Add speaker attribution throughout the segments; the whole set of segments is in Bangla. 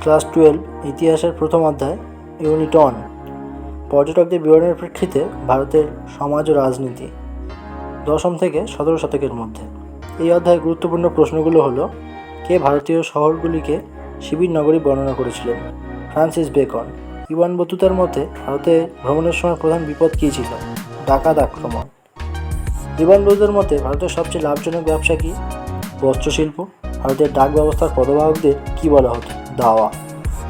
Speaker 1: ক্লাস 12 ইতিহাসের প্রথম অধ্যায় ইউনিট 1 পর্যটকদের বিবরণের প্রেক্ষিতে ভারতের সমাজ ও রাজনীতি 10ম থেকে 17 শতকের মধ্যে। এই অধ্যায়ে গুরুত্বপূর্ণ প্রশ্নগুলো হলো: কে ভারতীয় শহরগুলিকে শিবির নগরী বর্ণনা করেছিলেন? Francis Bacon. ইওয়ান বতুতার মতে ভারতে ভ্রমণের সময় প্রধান বিপদ কী ছিল? ডাকাত আক্রমণ। ইওয়ান বতুতার মতে ভারতের সবচেয়ে লাভজনক ব্যবসা কী? বস্ত্রশিল্প। ভারতের ডাক ব্যবস্থার পদবাহকদের কী বলা হতো? দাওয়া।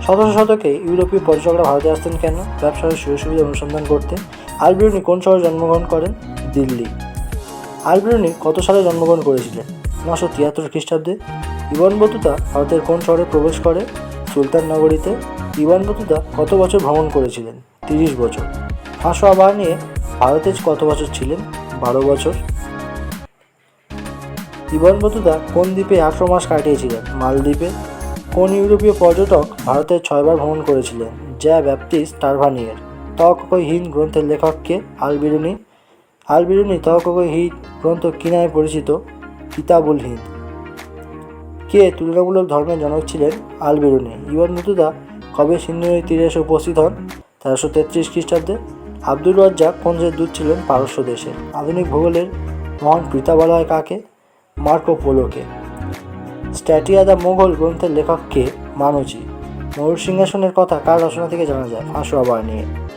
Speaker 1: 17শ শতকে ইউরোপীয় পর্যটকরা ভারতে আসতেন কেন? ব্যবসার সুযোগ সুবিধা অনুসন্ধান করতে। আল-বিরুনি কোন শহরে জন্মগ্রহণ করেন? দিল্লি। আল-বিরুনি কত সালে জন্মগ্রহণ করেছিলেন? 973 খ্রিস্টাব্দে। ইওয়ান বতুতা ভারতের কোন শহরে প্রবেশ করে? সুলতান নগরীতে। ইওয়ান বতুতা কত বছর ভ্রমণ করেছিলেন? 30 বছর। ফাঁসোয়া বাহিনী ভারতে কত বছর ছিলেন? 12 বছর। ইওয়ান বতুতা কোন দ্বীপে 18 মাস কাটিয়েছিলেন? মালদ্বীপে। কোন ইউরোপীয় পর্যটক ভারতে 6 বার ভ্রমণ করেছিলেন? জ্যা ব্যাপটিস্ট টারভানিয়ের। তহককই হিন্দ গ্রন্থের লেখককে? আল-বিরুনি। আল-বিরুনি তহককই হিন্দ গ্রন্থ কি নামে পরিচিত? কিতাবুল হিন্দ। কে তুলনামূলক ধর্মের জনক ছিলেন? আল-বিরুনি। ইওয়ান বতুতা কবে সিন্ধু নদীর তীরে এসে উপস্থিত হন? 1333 খ্রিস্টাব্দে। আব্দুর রাজ্জাক কোন দেশের দূত ছিলেন? পারস্য দেশের। আধুনিক ভূগোলের মহান পিতা বলা হয় কাকে? মার্কো পোলোকে। স্ট্র্যাটিয়া দ্য মোগল গ্রন্থের লেখক কে? মানুচি। ময়ূর সিংহাসনের কথা কার রচনা থেকে জানা যায়? ফাঁসোয়া বাহিনী।